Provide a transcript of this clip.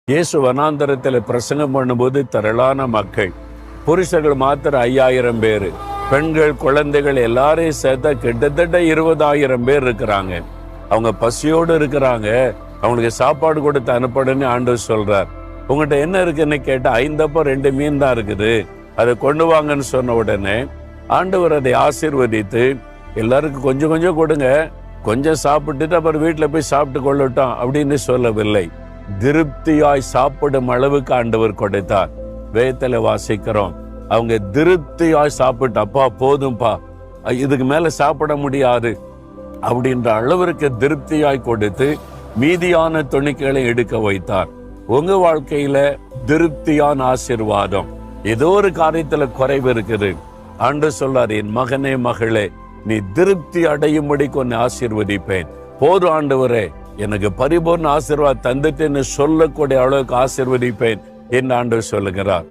இயேசு வனாந்தரத்தில் பிரசங்கம் பண்ணும்போது திரளான மக்கள், புருஷர்கள் மாத்திரம் 5000 பேர், பெண்கள் குழந்தைகள் எல்லாரையும் சேர்த்தா கிட்டத்தட்ட 20,000 பேர் இருக்கிறாங்க. அவங்க பசியோடு இருக்கிறாங்க. அவங்களுக்கு சாப்பாடு கொடுத்து அனுப்பணும்னு ஆண்டவர் சொல்றார். உங்கள்கிட்ட என்ன இருக்குன்னு கேட்டா 5 அப்பம் 2 மீன் தான் இருக்குது, அதை கொண்டு வாங்கன்னு சொன்ன உடனே ஆண்டவர் அதை ஆசீர்வதித்து எல்லாருக்கும் கொஞ்சம் கொஞ்சம் கொடுங்க, கொஞ்சம் சாப்பிட்டுட்டு அப்புறம் வீட்டில் போய் சாப்பிட்டு கொள்ளட்டும் அப்படின்னு சொல்லவில்லை. திருப்தியாய் சாப்பிடும் அளவுக்கு ஆண்டவர் கொடுத்தார். வேதத்துல வாசிக்கிறோம், அவங்க திருப்தியாய் சாப்பிட்டு, அப்பா போதும்பா, இதுக்கு மேல சாப்பிட முடியாது அப்படின்ற அளவிற்கு திருப்தியாய் கொடுத்து மீதியான துணிக்கைகளை எடுக்க வைத்தார். உங்க வாழ்க்கையில திருப்தியான ஆசீர்வாதம், ஏதோ ஒரு காரியத்துல குறைவு இருக்குது, ஆண்டவர் சொல்றார், என் மகனே மகளே, நீ திருப்தி அடையும்படி உன்னை ஆசீர்வதிப்பேன். போதும் ஆண்டவரே, எனக்கு பரிபூர்ண ஆசீர்வாதம் தந்துட்டேன்னு சொல்லக்கூடிய அளவுக்கு ஆசீர்வதிப்பேன் என்று ஆண்டவர் சொல்லுகிறார்.